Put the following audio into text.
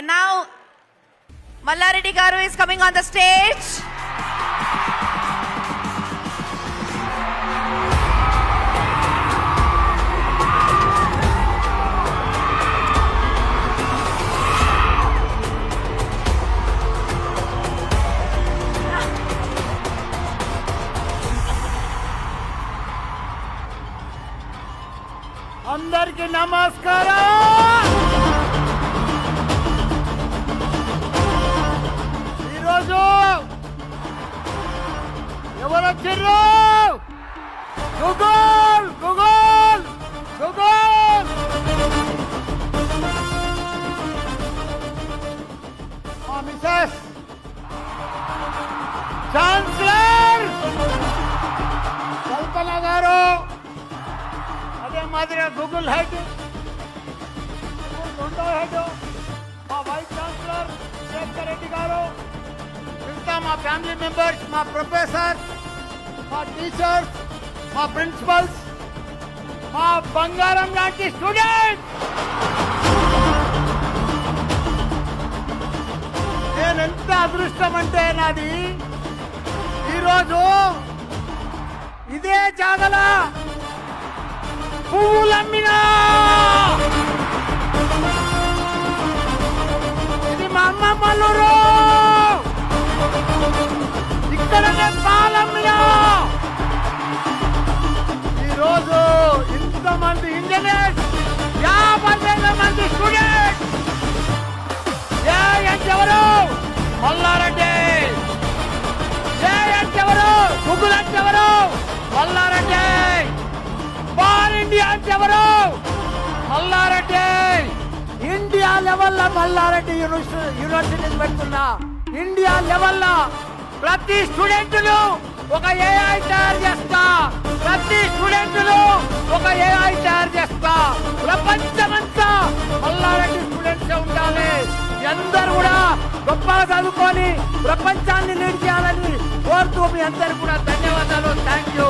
now Mallareddy Garu is coming on the stage. అందరికీ నమస్కారం. ఈరోజు ఎవరు వచ్చిర్రు? గూగుల్ గూగుల్ గూగుల్ మా మిసెస్ ఛాన్సలర్ కల్పన గారు, అదే మాదిరిగా గూగుల్ హెడ్, రెండో హెడ్ మా వైస్ ఛాన్సలర్ శేఖర్ రెడ్డి గారు, మిగతా మా ఫ్యామిలీ మెంబర్స్, మా ప్రొఫెసర్స్, మా టీచర్స్, మా ప్రిన్సిపల్స్, మా బంగారం లాంటి స్టూడెంట్స్, నేను ఎంత అదృష్టం అంటే నాది, ఈరోజు ఇదే జాగల పువ్వులమ్మినా. ఇది మా అమ్మమ్మలూరు, ఇక్కడనే పాలమ్మినా. ఈరోజు ఇంతమంది ఇంజనీర్స్, 50,000 మంది స్టూడెంట్స్. ఎవరు? మల్లారెడ్డి. ఎవరు? గూగుల్ అంటే ఎవరు? మల్లారెడ్డి. ఆల్ ఇండియా అంటే ఎవరు? మల్లారెడ్డి. ఇండియా లెవెల్లో మల్లారెడ్డి యూనివర్సిటీ పెడుతున్నా. ఇండియా లెవెల్లో ప్రతి స్టూడెంట్లు ఒక ఏఐ తయారు చేస్తా. ప్రతి స్టూడెంట్లు ఒక ఏఐ తయారు చేస్తా. ప్రపంచమంతా మల్లారెడ్డి స్టూడెంట్స్ ఉండాలి. అందరూ కూడా గొప్పగా చదువుకొని ప్రపంచాన్ని లీడ్ చేయాలని కోరుతూ మీ అందరూ కూడా ధన్యవాదాలు. Thank you.